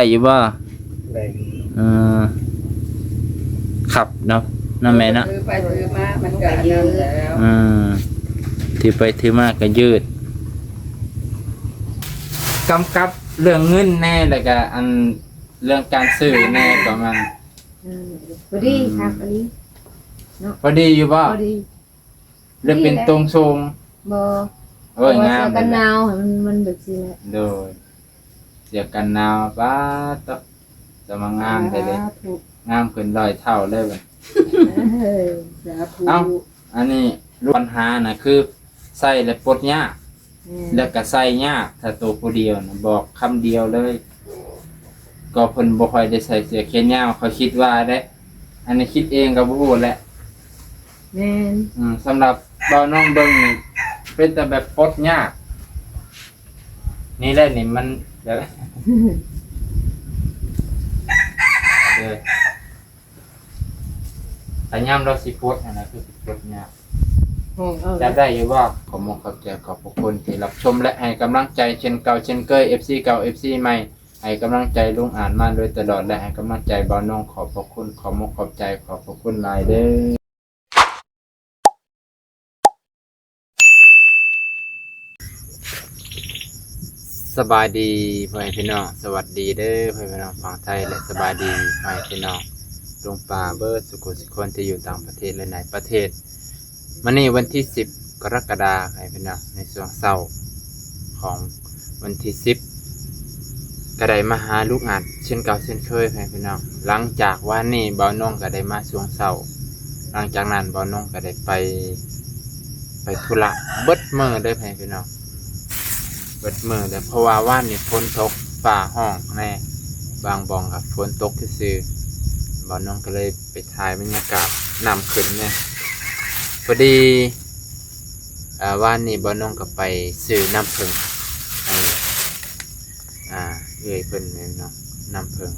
ได้อยู่บ่ได้เออขับเนาะน้าแม่เนาะถือไปถือมามันก็ยืนแล้ว ถือไปถือมาก็ยืดกำกับเรื่องเงินแน่แล้วก็อันเรื่องการซื้อแน่ประมาณ พอดีครับพอดี พอดีอยู่บ่ พอดี เรื่องเป็นตรงทรง บ่ โอ้ยงาม เสื้อกันหนาวมันแบบสิแหละ โดยเสียกันหนาวป้าตะจะมางามได้เลยงามขึ้นร้อยเท่าเลยบัด สาธุ เอ้าอันนี้ปัญหาน่ะคือใส่แล้วปลดยากแล้วก็ใส่ยากถ้าตัวผู้เดียวน่ะบอกคำเดียวเลย ก็เพิ่นบ่ค่อยได้ใส่เสื้อแขนยาวเขาคิดว่าได้อันนี้คิดเองก็บ่ฮู้แหละ แม่น สำหรับบ่าวน้องเบิ่งนี่เป็นแต่แบบปลดยากนี่แหละนี่มันเดี๋ยว เด้อแต่ยามเราสิปลดนั่นน่ะคือสิปลดยาก จะได้อยู่ว่าขอมขอบใจขอบพระคุณที่รับชมและให้กำลังใจเช่นเก่าเช่นเคย FC เก่า FC ใหม่ให้กำลังใจลุงอ่านมาโดยตลอดและให้กำลังใจบ่าวน้องขอบพระคุณขอมขอบใจขอบพระคุณหลายเด้อสบายดีพ่อแม่พี่น้องสวัสดีเด้อพ่อแม่พี่น้องฝั่งไทยและสบายดีพ่อแม่พี่น้องลุงป่าเบิร์ดสุขุสุคนที่อยู่ต่างประเทศและในประเทศวันนี้วันที่10 กรกฎาคมพี่น้องในช่วงเช้าของวันที่10ก็ได้มาหาลูกอัดเช่นเก่าเช่นเคยพี่น้องหลังจากวันนี้บ่าวน้องก็ได้มาช่วงเช้าหลังจากนั้นบ่าวน้องก็ได้ไปธุระเบิดมื้อเด้อพี่น้องเบิดมื้อแล้วเพราะว่าวันนี้ฝนตกฟ้าห้องแน่บางบ่องกับฝนตกซื่อๆบ่าวน้องก็เลยไปถ่ายบรรยากาศน้ำขึ้นเนี่ยพอดีวันนี้บ่าวน้องก็ไปซื้อน้ำผึ้งให้เอ้ยเพิ่นเลยเนาะน้ำผึ้ง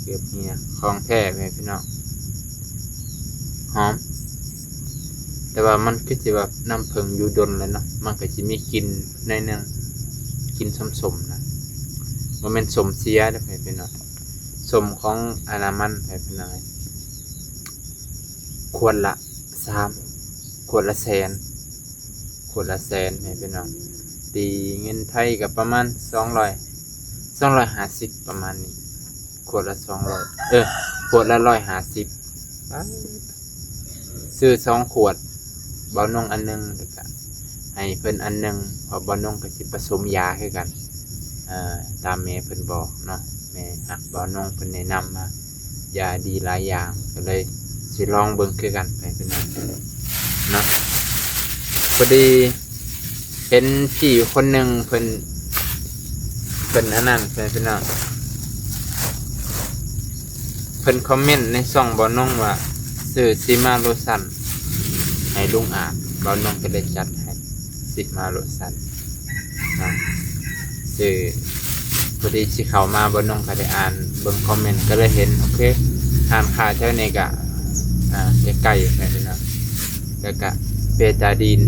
เกือบเฮียของแท้เลยพี่น้องหอมแต่ว่ามันก็จะแบบน้ำผึ้งอยู่ดนเลยเนาะมันก็จะมีกลิ่นในนึงกลิ่นสมๆนะมันเป็นสมเสียได้พี่น้องสมของอนามันพี่น้องขวดละ3 ขวดละแสนพี่น้องตีเงินไทยกับประมาณ250ประมาณนี้ขวดละ200ขวดละ150ซื้อ2 ขวดบ่าวนงอันนึงแล้วก็ให้เพิ่นอันนึงเพราะบ่าวนงก็สิผสมยาให้กันตามแม่เพิ่นบอกเนาะแม่ฮักบ่าวนงเพิ่นแนะนำมายาดีหลายอย่างก็เลยสิลองเบิ่งคือกันไปเพิ่นเนาะพอดีเห็นพี่คนหนึ่งเพิ่นอันนั้นเพิ่นน้องเพิ่นคอมเมนต์ในช่องบ่าวน้องว่าซื้อซีมาโลซันให้ลุงอาบบ่าวน้องก็ได้จัดให้ซีมาโลซันนะซื้อพอดีสิเข้ามาบ่าวน้องก็ได้อ่านเบิ่งคอมเมนต์ก็เลยเห็นโอเคอ่านค่าเท่านี้ก็ใกล้ๆไปเนาะแล้วก็เบตาดีน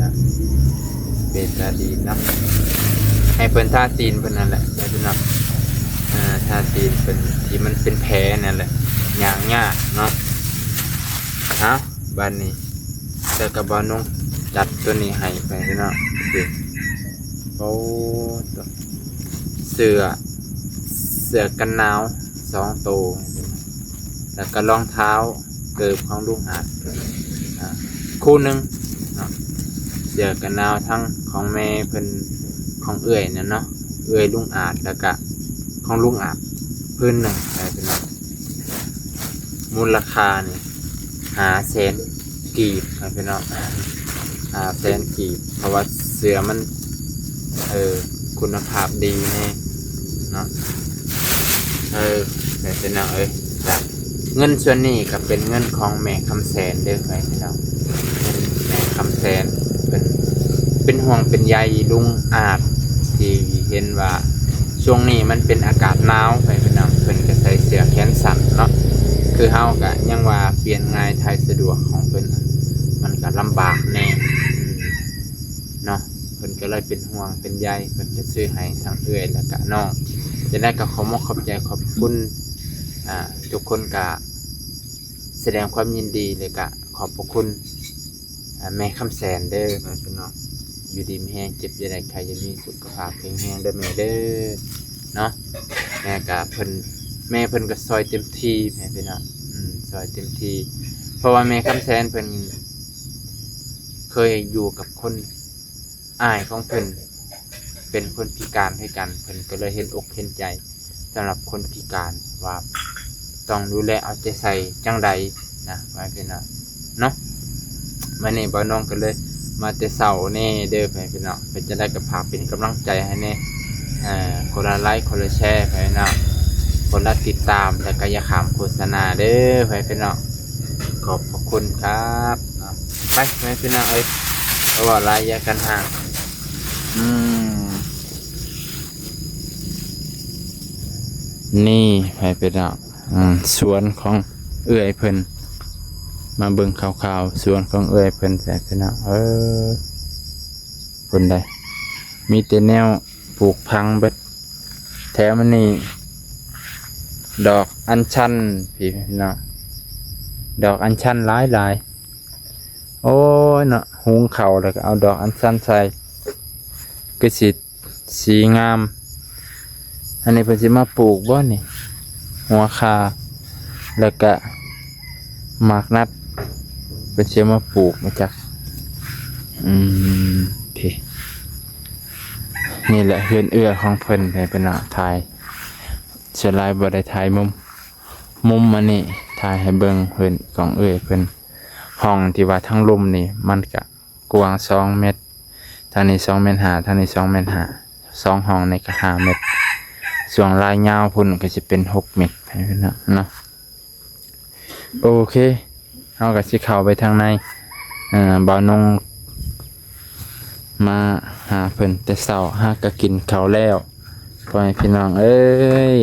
นะเบตาดีนเนาะให้เพิ่นทาตีนเพิ่นนั่นแหละใช่ไหมครับทาตีนเป็นที่มันเป็นแผลนั่นแหละย่างยากเนาะบ้านนี้แล้วก็บ่าวน้องจัดตัวนี้ให้ไปเนาะโอ้เสื้อกันหนาว2 ตัวแล้วก็รองเท้าเกิบของลุงอาจคู่หนึ่งเสื้อกันหนาวทั้งของแม่เพิ่นของเอื้อยนั่นเนาะเอื้อยลุงอาจแล้วก็ของลุงอาจพื้นหนึ่งอะไรเป็นมูลค่านี่500,000 กีบอะไรเป็น500,000 กีบเพราะว่าเสื้อมันคุณภาพดีแน่เนาะแต่เป็นจ้ะเงินส่วนนี้ก็เป็นเงินของแม่คำแสนเด้อไว้พี่น้องแม่คำแสนเป็นห่วงเป็นใยลุงอาจที่เห็นว่าช่วงนี้มันเป็นอากาศหนาวไปพี่น้องเพิ่นก็ใส่เสื้อแขนสั้นเนาะคือเฮาก็ยังว่าเปลี่ยนง่ายไทยสะดวกของเพิ่นมันก็ลำบากแน่เนาะเพิ่นก็เลยเป็นห่วงเป็นใยเพิ่นจะซื้อให้ทั้งเอื้อยแล้วก็น้อง จะได้ก็ขอมอบขอบใจขอบคุณทุกคนก็แสดงความยินดีเลยก็ขอบพระคุณแม่คำแสนเด้อแม่พี่น้องอยู่ดีมีแห้งเจ็บจะได้ใครจะมีสุขภาพแข็งแรงเด้อแม่เด้อเนาะแม่ก็เพิ่นก็ซอยเต็มที่แม่พี่น้องซอยเต็มที่เพราะว่าแม่คำแสนเพิ่นเคยอยู่กับคนอ้ายของเพิ่นเป็นคนพิการให้กันเพิ่นก็เลยเห็นอกเห็นใจสำหรับคนพิการว่าต้องดูแลเอาใจใส่จังใดนะว่าพี่น้องเนาะวันนี้บ่าวน้องก็เลยมาแต่เช้าแน่เด้อพี่น้องเพิ่นจะได้กระพากเป็นกำลังใจให้แน่คนละไลค์คนละแชร์พี่น้องคนละติดตามแล้วก็อย่าขามโฆษณาเด้อพี่น้องขอบพระคุณครับไปพี่น้องเอ้ยเพราะว่าหลายแยกกันห่างนี่ไปน้องสวนของเอื้อยเพิ่นมาเบิ่งข่าวๆสวนของเอื้อยเพิ่นไปน้องเพิ่นได้มีแต่แนวปลูกพังเบิดแถมมันนี่ดอกอัญชันพี่น้องดอกอัญชันหลายโอ้ยเนาะหุงข้าวแล้วก็เอาดอกอัญชันใส่ก็สีงามอันนี้เพิ่นสิมาปลูกบ่นี่หัวคาแล้วก็หมากนัดเพิ่นสิมาปลูกมาจากพี่นี่แหละเฮือนเอื้อของเพิ่นให้เป็นถ่ายเสียลายบ่ได้ถ่ายมุมมันนี่ถ่ายให้เบิ่งเพิ่นของเอื้อเพิ่นห้องที่ว่าทั้งลุมนี่มันก็กว้าง2 เมตรทางนี้2 เมตร5ทางนี้2 เมตร5 2ห้องนี่ก็5 เมตรส่วนลายยาวพุ่นก็จะเป็น6 เมตรให้เพิ่นเนาะโอเคเฮาก็สิเข้าไปทางในบ่าวนงมาหาเพิ่นแต่เช้าหาก็กินข้าวแล้วพ่อแม่พี่น้องเอ้ย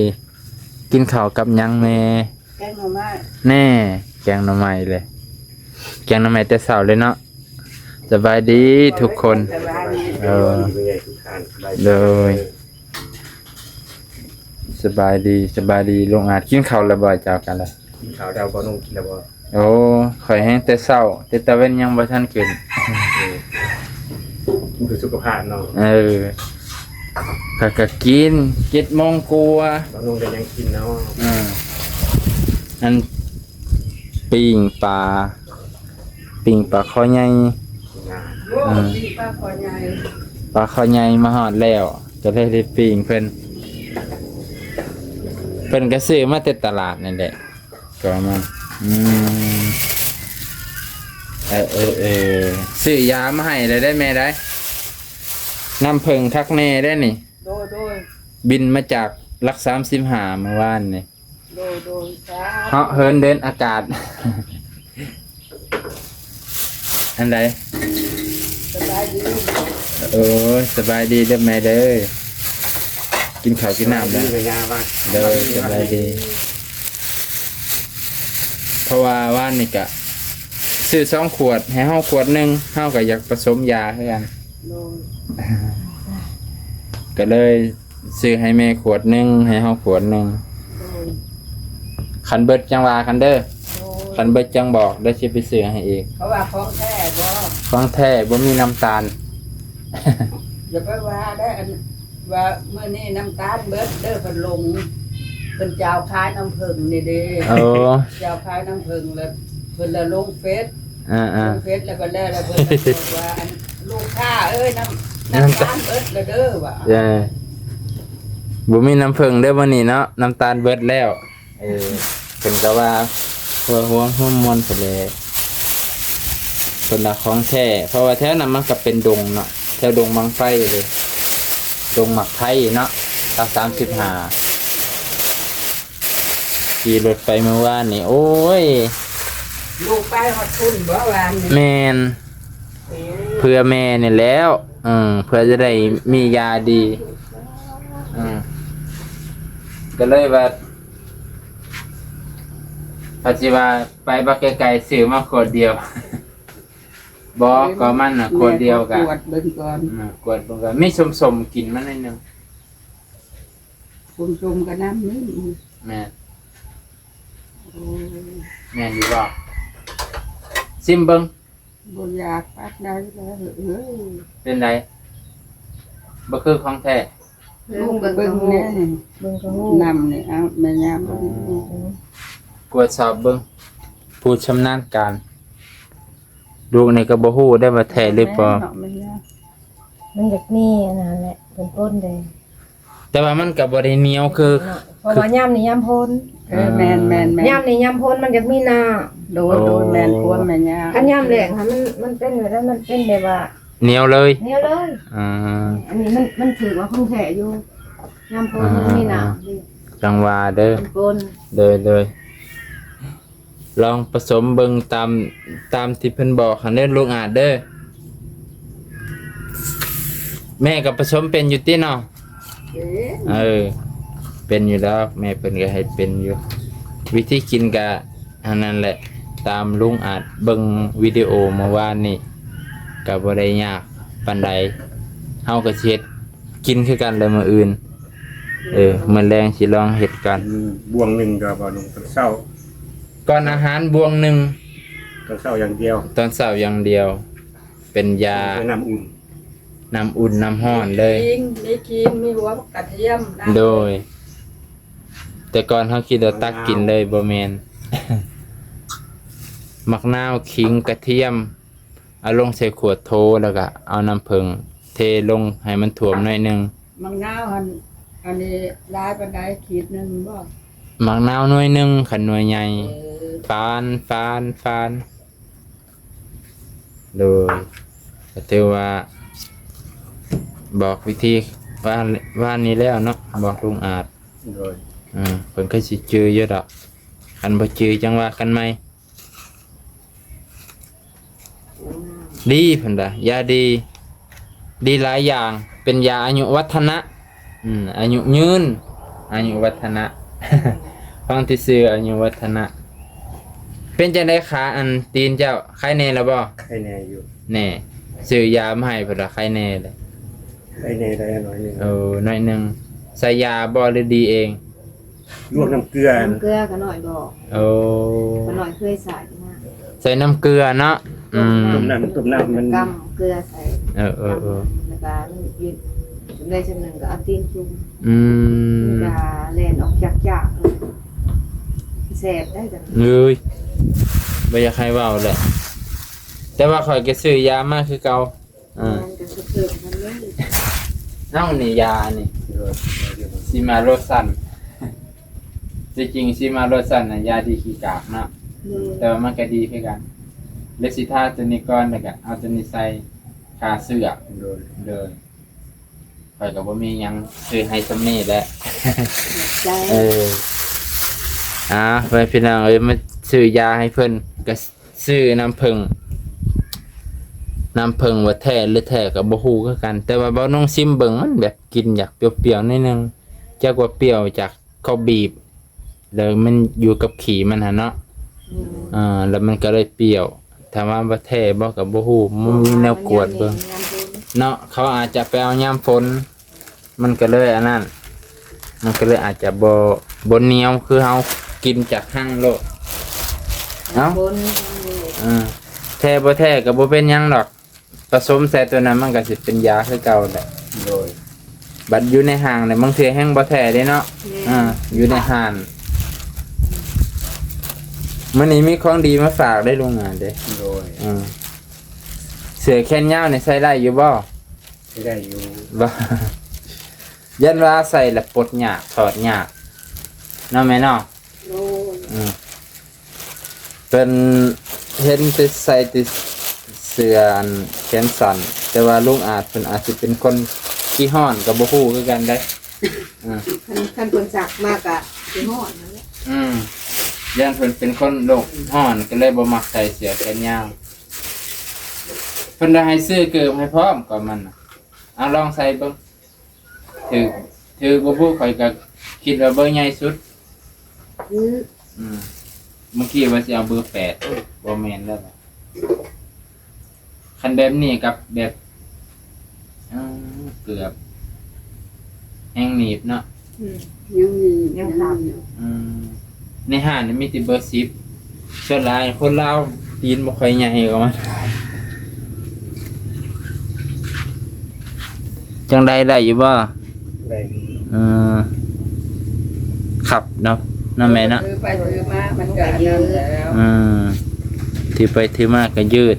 กินข้าวกับหยังแม่ แกงหน่อไม้ แน่แกงหน่อไม้เลยแกงหน่อไม้แต่เช้าเลยเนาะสบายดีทุกคน แต่ว่านี่ เลยสบายดีลงอาจกินข้าวแล้วบ่เจ้ากันเลย ข่าวดาวบอนุ่งกินแล้วบอ โอ้ข่อยแห้งแต่เช้าแต่ตะเว้นยังบ่ทันกิน กินเพื่อสุขภาพเนาะ ข้อยก็กิน7 โมงกว่า บอนุ่งก็ยังกินเนาะ อันปิ้งปลาคอใหญ่ งาน โอ้ที่ป้าคอใหญ่ ปลาคอใหญ่มาฮอดแล้วก็เลยได้ปิ้งเพิ่นก็ซื้อมาแต่ตลาดนั่นแหละก็มาซื้อยามาให้ได้แม่ได้น้ำผึ้งคักแน่ได้นี่ โดย บินมาจากลัก35เมื่อวานนี่ โดยจ้า เหาะเฮินเดินอากาศ อันใด สบายดี โอ้ยสบายดีเด้อแม่เด้อกินข้าวกินน้ำ ดี แล้ว ไปงานบ้าง เด้อสบายดีเพราะว่าว่านนี่กะซื้อ2 ขวดให้เฮาขวดหนึงเฮาก็อยากผสมยาคือกัน โดย ก็เลยซื้อให้แม่ขวดหนึงให้เฮาขวดหนึง โดย คันเบิดจังว่ากันเด้อ โดย คันเบิดจังบอกได้สิไปซื้อให้เอง เขาว่าของแท้บ่ ของแท้บ่มีน้ำตาล อย่าไปว่าได้อันว่าเมื่อนี้น้ำตาลเบิดเด้อเพิ่นลงเพิ่นเจ้าขายน้ำผึ้งนี่เด้ โอ้ เจ้าขายน้ำผึ้งแล้วเพิ่นละลงเฟซ อ่า เฟซแล้วก็แล้วเพิ่นก็บอกว่าอันลูกค้าเอ้ยน้ำตาลเบิดแล้วเด้อว่ะ บ่มีน้ำผึ้งเด้อวันนี้เนาะน้ำตาลเบิดแล้วเพิ่นก็ว่าห่วงมวนไปเลยเพิ่นละของแท้เพราะว่าแถวนั้นมันก็เป็นดงเนาะแถวดงบางไฟเลยดงหมักไทยเนาะตา35ขี่รถไปเมื่อวานนี่โอ้ย ลูกไปฮอดทุนบ่วานนี่ แม่นเพื่อแม่นี่แล้วเพื่อจะได้มียาดีก็เลยว่าปัจจุบันไปบักไกลๆซื้อมาขวดเดียว บอกก็มันขวดเดียวกัน ตรวจเบิ่งก่อน ขวดเบิ่งกันไม่สมๆกินมันนิดนึง คุณชมกันน้ำนี่ แม่น โอ้ย แม่นอยู่บ่ซิมเบิ่ง บ่อยากปัดได้แล้วเอ้ย เป็นไดบ่คือของแท้ ลูกเบิ่งเนี่ย เบิ่งก็ฮู้ นำนี่เอาแม่ยาม ตรวจสอบเบิ่งผู้ชำนาญการลูกนี่ก็บ่ฮู้ได้ว่าแท้หรือบ่ แม่ยาม มันอยากมีอันนั้นแหละเป็นต้นเลย แต่ว่ามันก็บ่ได้เหนียวคือ เพราะว่ายามนี่ยามพ้น แม่น ยามนี่ยามพ้นมันอยากมีหน้า โดนแม่นควรแม่ยาม คันยามแรงค่ะมันเป็นแบบนั้นมันเป็นแบบว่า เหนียวเลย เนี่ยเลย อ่า อันนี้มันถือว่าคงแท้อยู่ยามพ้นมันมีหน้า จังหวาเด้อ เป็นปน เลยลองผสมเบิ่งตามที่เพิ่นบอกหันเด้อลูกอาจเด้อแม่ก็ผสมเป็นอยู่ติเนาะเป็นอยู่แล้วแม่เพิ่นก็ให้เป็นอยู่ วิธีกินก็อันนั้นแหละ ตามลุงอาจเบิ่งวิดีโอเมื่อวานนี่ก็บ่ได้ยากปานใดเฮาก็สิเฮ็ดกินคือกันเลยมื้ออื่นมื้อแรงสิลองเฮ็ดกัน บวงหนึ่งก็บ่ลงตอนเช้า ก่อนอาหารบวงหนึ่ง ตอนเช้าอย่างเดียว ตอนเช้าอย่างเดียว เป็นยา ใช้น้ำอุ่น น้ำอุ่นน้ำห้อนเลย มีกินมีหัวกระเทียม โดย แต่ก่อนเขาคิดว่าตักกินเลยบ่แมน มักนาวขิงกระเทียมเอาลงใส่ขวดโทแล้วก็เอาน้ำผึ้งเทลงให้มันถ่วมหน่อยหนึง มังนาวอันนี้ลายปานใดขีดนึงบ่ มักนาวหน่วยหนึงขันหน่วยใหญ่ฟานโดยก็ถือว่า บอกวิธีว่านี้แล้วเนาะบอกลุงอาจ โดย เพิ่นก็สิจื้อเยอะดอกคันบ่จื้อจังว่ากันไหมดีเพิ่นว่ายาดีหลายอย่างเป็นยาอายุวัฒนะอายุยืนอายุวัฒนะ ฟังที่ชื่ออายุวัฒนะเป็นจังได๋ขาอันตีนเจ้าไข้แน่แล้วบ่ ไข่แน่อยู่ แน่ซื้อยามาให้เพิ่นว่าไข้แน่เลย ไข่แน่ได้หน่อยหนึง หน่อยหนึงใส่ยาบ่หรือดีเอง ลวกน้ำเกลือ น้ำเกลือก็หน่อยบอก ก็หน่อยเคยใส่นะ ใส่น้ำเกลือเนาะ ต้มน้ำมัน กำเกลือใส่ แล้วก็ยืดได้ชั้นหนึ่งก็เอาตีนจุ่ม มันจะแล่นออกจากแสบได้จัง เลยบ่อยากให้เว้าแหละแต่ว่าข่อยก็ซื้อยามาคือเก่า มันจะเกิดมันเลย เอ้านี่ยานี่ โดยเดี๋ยวมัน ซิมาโรซัน จริงๆซิมาโรซันน่ะยาที่ขี้กากเนาะแต่ว่ามันก็ดีคือกันเลสิทาตัวนี้ก่อนแล้วก็เอาตัวนี้ใส่คาเสื้อ โดย เลยข่อยก็บ่มีหยังซื้อให้ซำนี้แหละ ใจ ไปพี่น้องมาซื้อยาให้เพิ่นก็ซื้อน้ำผึ้งว่าแท้หรือแท้ก็บ่ฮู้คือกัน แต่ว่าบ่น้องซิมเบิ่งมันแบบกินอยากเปรี้ยวๆนิดนึงจักว่าเปรี้ยวจากเขาบีบแล้วมันอยู่กับขี้มันหั่นเนาะแล้วมันก็เลยเปรี้ยวถ้าว่าบ่แท้บ่ก็บ่ฮู้มันมีแนวกวดเบิ่งเนาะเขาอาจจะไปเอายามฝนมันก็เลยอันนั้นมันก็เลยอาจจะบ่เหนียวคือเฮากินจากหั่งโลดเอ้า บน แท้บ่แท้ก็บ่เป็นหยังดอกผสมใส่ตัวนั้นมันก็สิเป็นยาคือเก่าแหละ โดย บัดอยู่ในห้างเนี่ยบางเทื่อแห้งบ่แท้เด้เนาะอยู่ในห้างมื้อนี้มีของดีมาฝากได้ลุงงานเด้ โดย เสื้อแขนยาวนี่ใส่ได้อยู่บ่ ใช้ได้อยู่ บ่ ยันว่าใส่แล้วปลดยากถอดยากเนาะแม่เนาะ โอ้ย เป็นเห็นแต่ใส่แต่เสื้ออันแขนสั้นแต่ว่าลุงอาจเพิ่นอาจสิเป็นคนขี้ฮ้อนก็บ่ฮู้คือกันได้ ขั้นคนจักมากอะที่หอดนั่นแหละ ย่านเพิ่นเป็นคนโรคฮ้อนก็เลยบ่มักใส่เสื้อแขนยาวเพิ่นได้ให้ซื้อเกิบให้พร้อมก็มันน่ะเอาลองใส่เบิ่งถือบ่ฮู้ข่อยก็คิดว่าเบอร์ใหญ่สุด คือ เมื่อกี้ว่าสิเอาเบอร์8บ่แม่นแล้วล่ะคันแบบนี้กับแบบเกือบแห้งหนีบเนาะ ยังมี ยังทำอยู่ อืมในห้างนี่มีแต่เบอร์10ส่วนหลายคนลาวตีนบ่ค่อยใหญ่กว่ามันจังใดได้อยู่บ่ ได้อยู่ เออขับเนาะนั่นแม่เนาะ ซื้อไปซื้อมามันก็เยอะแล้ว อืมถือไปถือมาก็ยืด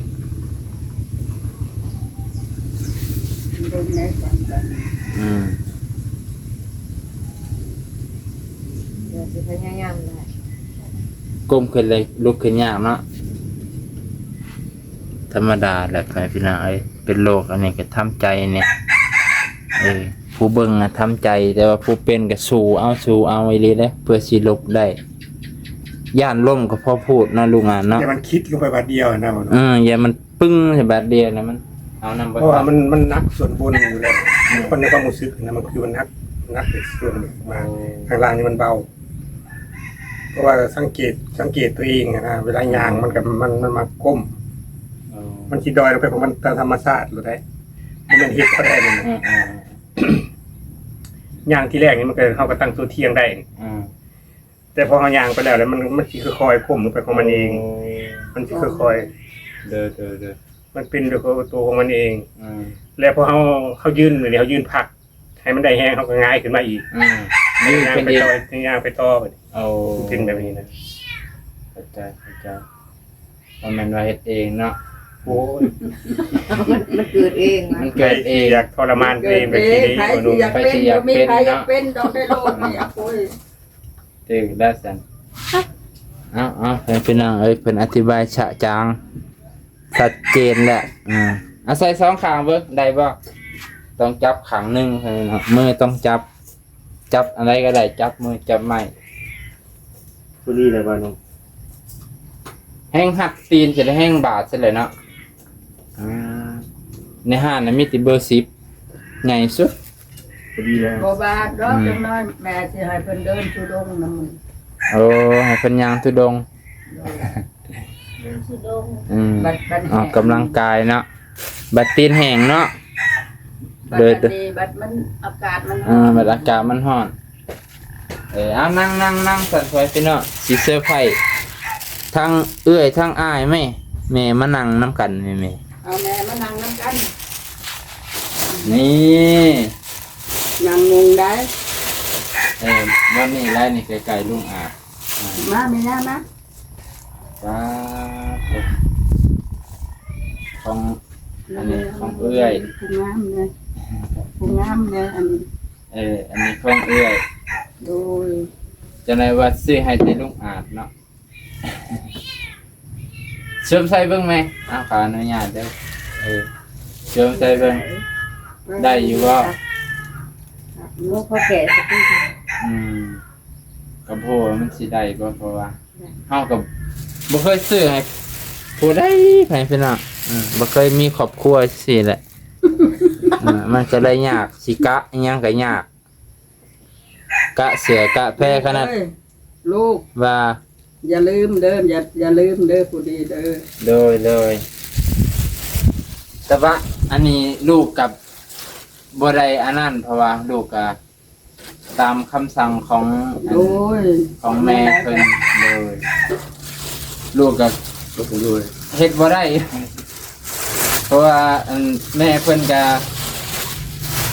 เบิ่งในฝันกัน อืม เดี๋ยวจะพยายามได้ ก้มขึ้นเลยลุกขึ้นยากเนาะธรรมดาแหละพี่น้องเอ้ยเป็นโรคอันนี้ก็ทำใจเนี่ยผู้เบิ่งอะทำใจแต่ว่าผู้เป็นก็สู้เอาไว้เลยเด้อเพื่อสิลบได้ย่านล่มก็พอพูดเนาะลุงอ่านเนาะ แต่มันคิดลงไปบาดเดียวนะ อย่ามันปึ้งใส่บาดเดียวนะมันเอานำไป เพราะว่ามันนักส่วนบนอยู่แล้วคนในความรู้สึกนะมันคือมันนักส่วนมาข้างล่างนี่มันเบา เพราะว่าสังเกตตัวเองนะเวลายางมันกับมันมาก้ม มันคิดดอยลงไปของมันตามธรรมชาติหรือไงมันเฮ็ดเขาได้เลยนะยางที่แรกนี่มันก็เขาก็ตั้งตัวเที่ยงได้ แต่พอเขายางไปแล้วมันสิค่อยๆก้มลงไปของมันเอง มันสิค่อย เด้อ ๆมันเป็นด้วยตัวของมันเอง แล้วพอเขายืนหรือเขายืนพัก ให้มันได้แห้งเขาก็ง่ายขึ้นมาอีก นี่ ย่าง เป็น ไป เอง ต่อย่างไปต่อไป เอา เป็นแบบนี้นะ เข้าใจว่ามันว่าเฮ็ดเองเนาะ โอ้ย มันเกิดเองนะ มันเกิดเอง อยากทรมานตัวเองแบบนี้ ใครที่อยากเป็นก็มีใครอยากเป็นดอกได้โลดนี่อ่ะโอ้ย เองได้สันเอาเพิ่นน้องเอ้ยเพิ่นอธิบายฉะจางชัดเจนแหละอาศัยสองข้างเบิ่งได้บ่ต้องจับข้างหนึงเพิ่นเนาะมือต้องจับอะไรก็ได้จับมือจับไม้ ผู้นี้เลยว่าน้อง แห้งหักตีนจะได้แห้งบาดซะเลยเนาะในห้างน่ะมีแต่เบอร์10ใหญ่สุด ผู้นี้แล้ว บ่บาดดอกจังน้อยแม่สิให้เพิ่นเดินทุดงนำมัน โอ้ให้เพิ่นย่างทุดง ทุดง บัด บัด ออกกำลังกายเนาะบัดตีนแห้งเนาะ บัดนี้บัดมันอากาศมัน บัดอากาศมันร้อนเอานั่งสั่นสวยพี่เนาะสิเซอร์ไพรส์ทั้งเอื้อยทั้งอ้ายแม่มานั่งน้ำกันแม่ เอาแม่มานั่งนำกัน นี่ นั่งงงได้ วันนี้ไล่นี่ไกลๆลุงอาบ มาแม่ย่ามา ป้าของอันนี้ของเอื้อย ผู้งามเลยผู้งามเลยอันนี้ อันนี้ของเอื้อย โดย จะไหนว่าซื้อให้แต่ลุงอาบเนาะเชื่อมใส่เบิ่งไหมขออนุญาตเด้อเชื่อมใส่เบิ่งได้อยู่บ่ ลูกพ่อแก่สักที กับโพมันสิได้บ่เพราะว่าเฮากับบ่เคยซื้อให้ผู้ใดไผเพิ่นน่ะบ่เคยมีครอบครัวสิแหละ มันก็เลยยากสิกะอิหยังก็ยากกะเสือกะแพขนาด เอ้ยลูก ว่า อย่าลืมเด้ออย่าลืมเด้อผู้ดีเด้อ เลยแต่ว่าอันนี้ลูกกับบ่ได้อันนั้นเพราะว่าลูกก็ตามคำสั่งของ โอ้ย ของแม่เพิ่นเลยลูกก็ ก็ผู้ด้วย เฮ็ดบ่ได้ เพราะว่าอันแม่เพิ่นก็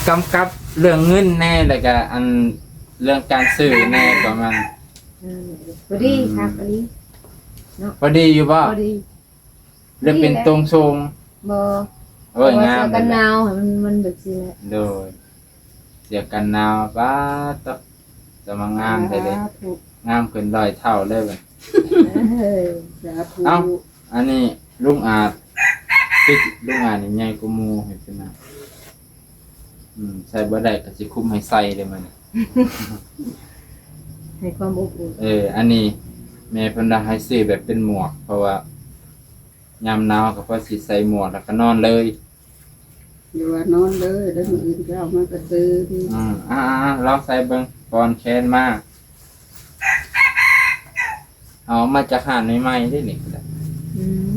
กำกับเรื่องเงินแน่แล้วก็อันเรื่องการซื้อแน่ก็มัน พอดีครับพอดี พอดีอยู่บ่ พอดี เรื่องเป็นตรงทรง บ่ โอ้ยงาม กันหนาวมันแบบสิแหละ โดยเสียกันหนาวป้าตะจะมางามได้เลยงามขึ้น100เท่าเลยบัด สาธุ เอ้า อันนี้ลุงอาจคือลุงอาจนี่ใหญ่กว่าหมู่เห็นเป็นน่ะใส่บ่ได้ก็สิคุมให้ใส่เลยมัน ให้ความอบอุ่น อันนี้แม่เพิ่นว่าให้ซื้อแบบเป็นหมวก เพราะว่ายามหนาวก็พอสิใส่หมวกแล้วก็นอนเลย อย่าว่านอนเลยแล้วมื้ออื่นก็เอามากระซื้อที่ ลองใส่เบิ่งปอนแขนมาเอามาจากหาดใหม่ๆได้นี่ก็ได้ อืม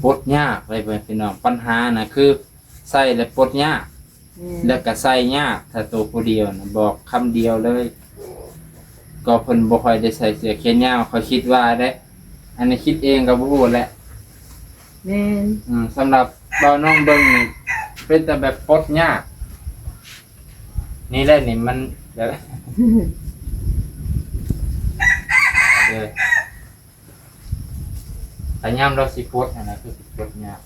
ปลดยากเลยเพิ่นพี่น้องปัญหาน่ะคือใส่แล้วปลดยาก แล้วก็ใส่ยากถ้าตัวผู้เดียวนะบอกคำเดียวเลย ก็เพิ่นบ่ค่อยได้ใส่เสื้อแขนยาวเขาคิดว่าได้ อันนี้คิดเองก็บ่ฮู้แหละ แม่น สำหรับบ่าวน้องเบิ่งนี่เป็นแต่แบบปลดยาก นี่แหละนี่มันแบบ เด้อแต่ยามเราสิปลดอันนั้นคือสิปลดยาก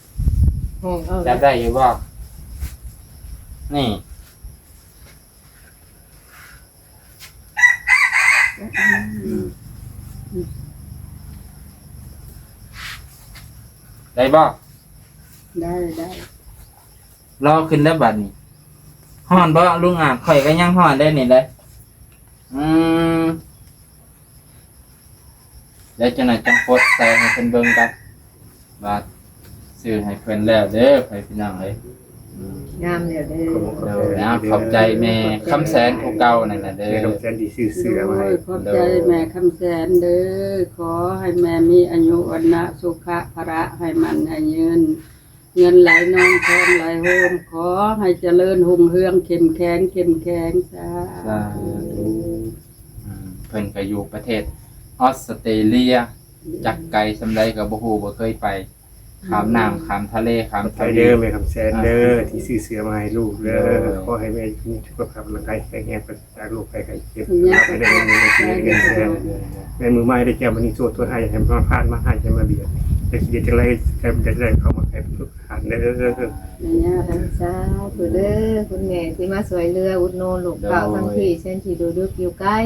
ห้องเอา จับได้อยู่บ่นี่ ได้บ่ ได้ รอขึ้นแล้วบัดนี้ฮ้อนบ่ลุงอาจข่อยก็ยังฮ้อนได้นี่เลยแล้วจังไหนจังปลดใส่ให้เพิ่นเบิ่งกันว่าซื้อให้เพิ่นแล้วเด้อไปพี่น้องเอ้ย งามแล้วเด้อ เดี๋ยวนะขอบใจแม่คำแสนผู้เก่านั่นน่ะเด้ แม่ อ คำแสนที่ซื้อเสื้อมาให้ ขอบใจแม่คำแสนเด้อขอให้แม่มีอายุวันนะสุขะภระให้มันให้ยืนเงินไหลนองทองไหลโฮมขอให้เจริญหุ่งเฮืองเข้มแข็งสา สา ธุ ธุเพิ่นก็อยู่ประเทศออสเตรเลียจักไกลสำใดก็บ่ฮู้บ่เคยไปข้ามน้ำข้ามทะเลข้าม ใจ ทะเล เด้อแม่คำแสนเด้อที่ซื้อเสื้อมาให้ลูกเด้อขอให้แม่มีสุขภาพร่างกายแข็งแรงปราศจากโรคภัยไข้เจ็บไม่ได้เงินชีวิตเงินแสนแม่มือไม้ได้แก้วมันนี่โซ่ตัวให้ให้มาพานมาให้ให้มาเบียดแต่คิดจังไรแค่จะได้เข้ามาแค่ทุกหันเด้อ แม่ย่าทั้ง สาธุเด้อคุณแม่ที่มาสวยเรืออุดหนุนลูกเก่าทั้งที่เส้นที่ดูดึกอยู่ใกล้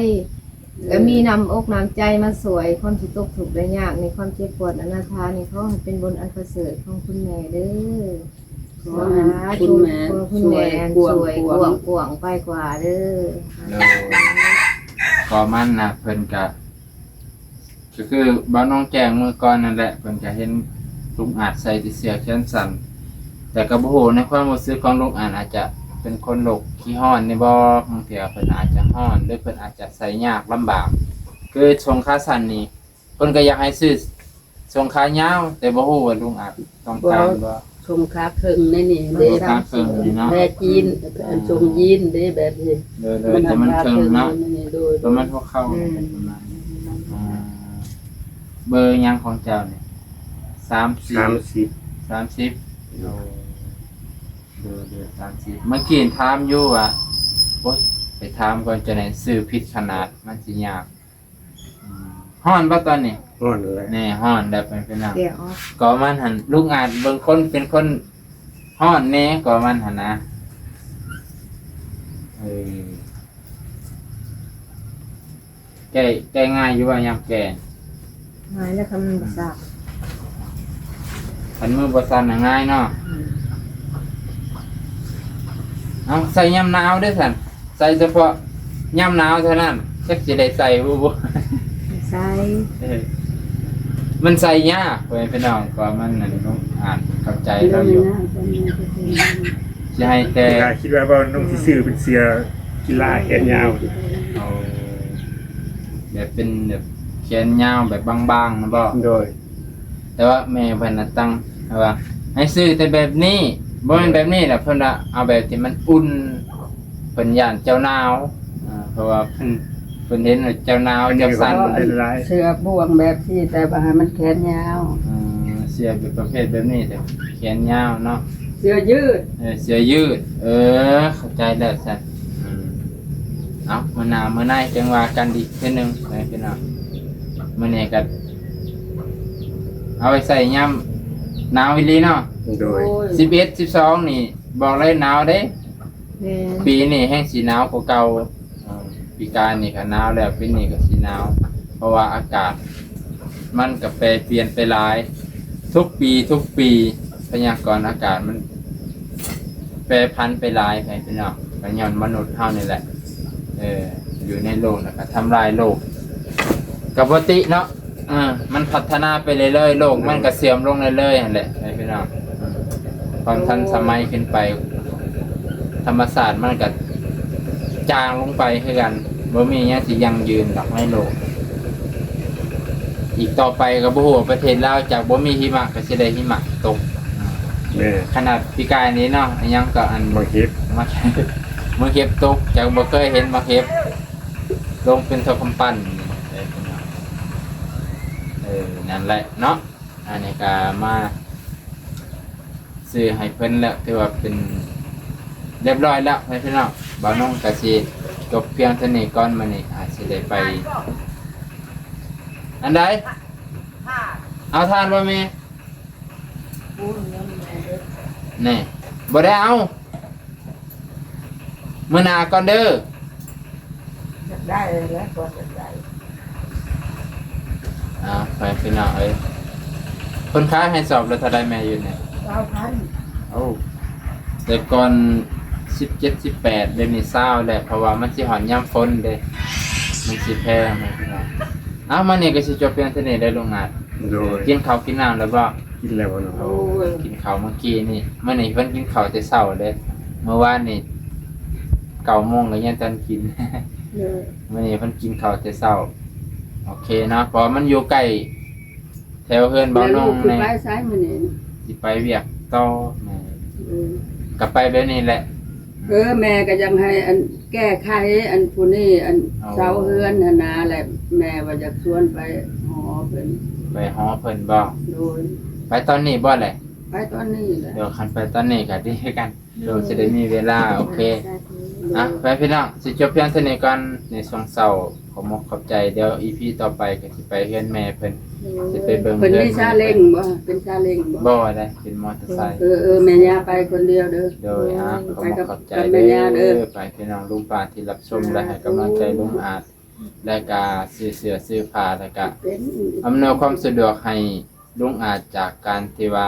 แล้วมีนำอกน้ำใจมาสวยความสิตกถูกข์ได้ยากในความเจ็บปวดอนาถานี่เขาให้เป็นบุญอันประเสริฐของคุณแม่เด้อ ขอให้คุณแม่ คุณ สว แม่ ย ส กวง วย ก ก ว ว ง งกวงไปกว่าเด้อ โดยก็มันน่ะเพิ่นก็คือบ้านน้องแจงเมื่อก่อนนั่นแหละเพิ่นก็เห็นลุงอาจใส่ที่เสื้อแขนสั้นแต่ก็บ่ฮู้ในความรู้สึกของลุงอาจจะเป็นคนโรคขี้ร้อนนี่บ่บางเทื่อเพิ่นอาจจะร้อนหรือเพิ่นอาจจะใส่ยากลำบากคือทรงขาสั้นนี่เพิ่นก็อยากให้ซื้อทรงขายาวแต่บ่ฮู้ว่าลุงอาจต้องการบ่ ชมค้าครึ่งนี่นี่เด้ ขาครึ่งนี่เนาะ แม่จีนชมยีนเด้แบบนี้ เลยแต่มันครึ่งเนาะ นี่โดย ประมาณพวกเข้าเป็นประมาณนี้เบอร์ยังของเจ้าเนี่ย30 30 เดือ30เมื่อกี้ถามอยู่ว่าโอ๊ยไปถามก่อนจะไหนซื้อผิดขนาดมันสิยากฮ้อนป่ะตอนนี้ อ่อนเลย แน่ฮ้อนได้เป็นหนัง เดี๋ยวออก ก็มันหันลูกอาจบางคนเป็นคนฮ้อนแน่ก็มันหันนะแก้ง่ายอยู่ว่ายังแก่ หายแล้วคำภาษา พันมือบสั่นน่ะง่ายเนาะเอาใส่ยำหนาวได้สันใส่เฉพาะยำหนาวเท่านั้นจักสิได้ใส่บ่ ใส่ มันใส่ยากเว้ยพี่น้องก็มันนั่นต้องอ่านเข้าใจเราอยู่จะให้แต่ คิดว่าว่าน้องที่ซื้อเป็นเสื้อกีฬาแขนยาว เอาแบบเป็นแบบแขนยาวแบบบางๆนะบ่ โดย แต่ว่าแม่เพิ่นน่ะตั้งว่าให้ซื้อแต่แบบนี้บ่แม่นแบบนี้ล่ะเพิ่นว่าเอาแบบที่มันอุ่นเพิ่นย่านเจ้าหนาวเพราะว่าเพิ่นเห็นว่าเจ้าหนาวเจ้าสั่น เสื้อบ่วงแบบที่แต่ว่าให้มันแขนยาว เสื้อเป็นประเภทแบบนี้แต่แขนยาวเนาะ เสื้อยืด เสื้อยืด เข้าใจแล้วสันเอามื่อหนาเมื่อไหร่จังว่ากันดีเท่านึงไปพี่น้องมื่อนี้ก็เอาไปใส่ย่ำหนาวอีหลีเนาะ โดย 11 12นี่บอกเลยหนาวเด้ แม่น ปีนี้แห้งสีหนาวกว่าเก่าปีกายนี่ก็หนาวแล้วปีนี้ก็สีหนาว เพราะว่าอากาศ มันก็แปรเปลี่ยนไปหลาย ทุกปีพยากรณ์อากาศมัน แปรพันธุ์ไปหลายไปพี่น้องก็ย้อนมนุษย์เฮานี่แหละอยู่ในโลกแล้วก็ทำลายโลกกับปกติเนาะมันพัฒนาไปเรื่อยๆโลกมันก็เสื่อมลงเรื่อยๆนั่นแหละพี่น้องความทันสมัยขึ้นไป ธรรมศาสตร์มันก็จางลงไปคือกันบ่มีหยังสิยั่งยืนดอกในโลก อีกต่อไปก็บ่ฮู้ว่าประเทศลาวจากบ่มีหิมะก็สิได้หิมะตก แม่ ขนาดปีกายนี้เนาะอันยังก็อัน บางคลิป มามาเก็บตกจากบ่เคยเห็นมาเก็บลงเป็นทองคำปั้นนั่นแหละเนาะอันนี้ก็มาซื้อให้เพิ่นแล้วถือว่าเป็นเรียบร้อยแล้วให้พี่น้องบ่าวน้องก็สิจบเพียงเท่านี้ก่อนมื้อนี้อาจสิได้ไปอันใดเอาทานบ่แม่นี่บ่ได้เอามื้อหน้าก่อนเด้อ ได้แล้วก็ได้ ไปพี่น้องเอ้ยคนค้ายให้สอบแล้วเท่าใดแม่อยู่เนี่ย 9,000 โอ้แต่ก่อน17 18เดี๋ยวนี้20แหละเพราะว่ามันสิหอนยามฝนเด้มันสิแพงนะพี่น้องมื้อนี้ก็สิจบเพียงเท่านี้ได้ลงงาน โดย กินข้าวกินน้ำแล้วบ่ กินแล้วเนาะ โอ้กินข้าวเมื่อกี้นี่มื้อนี้เพิ่นกินข้าวแต่เช้าเด้เมื่อวานนี่9 โมงก็ยังทันกิน เลย มื้อนี้เพิ่นกินข้าวแต่เช้าโอเคนะเพราะมันอยู่ใกล้แถวเฮือนบ่าวน้อง คือ นี่ ไปซ้ายมื้อนี้ สิไปเวียกต่อแม่ เออ ก็ไปแบบนี้แหละ แม่ก็ยังให้อันแก้ไขอันผู้นี้อัน เอา เสาเฮือนหั่นนะแหละแม่ว่าอยากชวนไปหอเพิ่น ไปหอเพิ่นบ่ โดย ไปตอนนี้บ่แหละ ไปตอนนี้แหละ เดี๋ยวคันไปตอนนี้ก็ดีกันเดี๋ยวจะได้มีเวลาโอเคไปพี่น้องสิจบเพียงเท่านี้ก่อนในช่วงเช้าขอมกขอบใจเดี๋ยว EP ต่อไปก็สิไปเฮือนแม่เพิ่นสิไปเบิ่ง เพิ่น เฮือน มีซาเล้งบ่เป็นซาเล้งบ่ บ่ได้เป็นมอเตอร์ไซค์ แม่ย่าไปคนเดียวเด้อ โดยขอ ไป ม กับ ขอบใจ กับ เด้ แม่ย่าเด้ อ อ ไปพี่น้องลุงป้าที่รับชมและให้กำลังใจลุงอาจและก็ซื้อเสื้อซื้อผ้าแล้วก็ เป็น อำนวยความสะดวกให้ลุงอาจจากการที่ว่า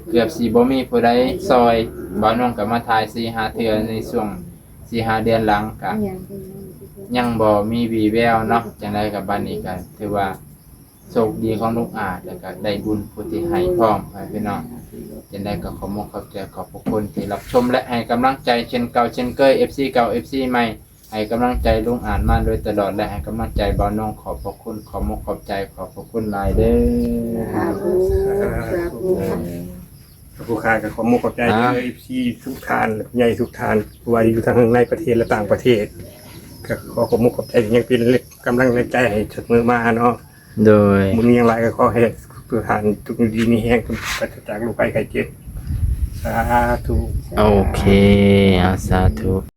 เกือบสิบ่มีผู้ใดซอยบ่าวน้องก็มาถ่าย 4-5 เทื่อในช่วง 4-5 เดือนหลังก็ยังบ่มีวี่แววเนาะจังไดก็บัดนี้ก็ถือว่าโชคดีของลุงอาจแล้วก็ได้บุญผู้ที่ให้พร้อมให้พี่น้องจังไดก็ขอขอบใจขอบพระคุณที่รับชมและให้กำลังใจเช่นเก่าเช่นเคย FC เก่า FC ใหม่ให้กำลังใจลุงอาจมาโดยตลอดและให้กำลังใจบ่าวน้องขอบพระคุณขอบใจขอบพระคุณหลายเด้อ สาธุสาธุ ผู้ค้าก็ขอมกขอบใจเด้อ FC ทุกท่านและผู้ใหญ่ทุกท่านผู้ว่าอยู่ทั้งในประเทศและต่างประเทศก็ขอมกขอบใจยังเป็นกำลังใจให้เสมอมาเนาะ โดย มุนมีอย่างไรก็ขอให้ทุกท่านทุกดีมีแห้งปราศจากโรคภัยไข้เจ็บสาธุ โอเคสาธุ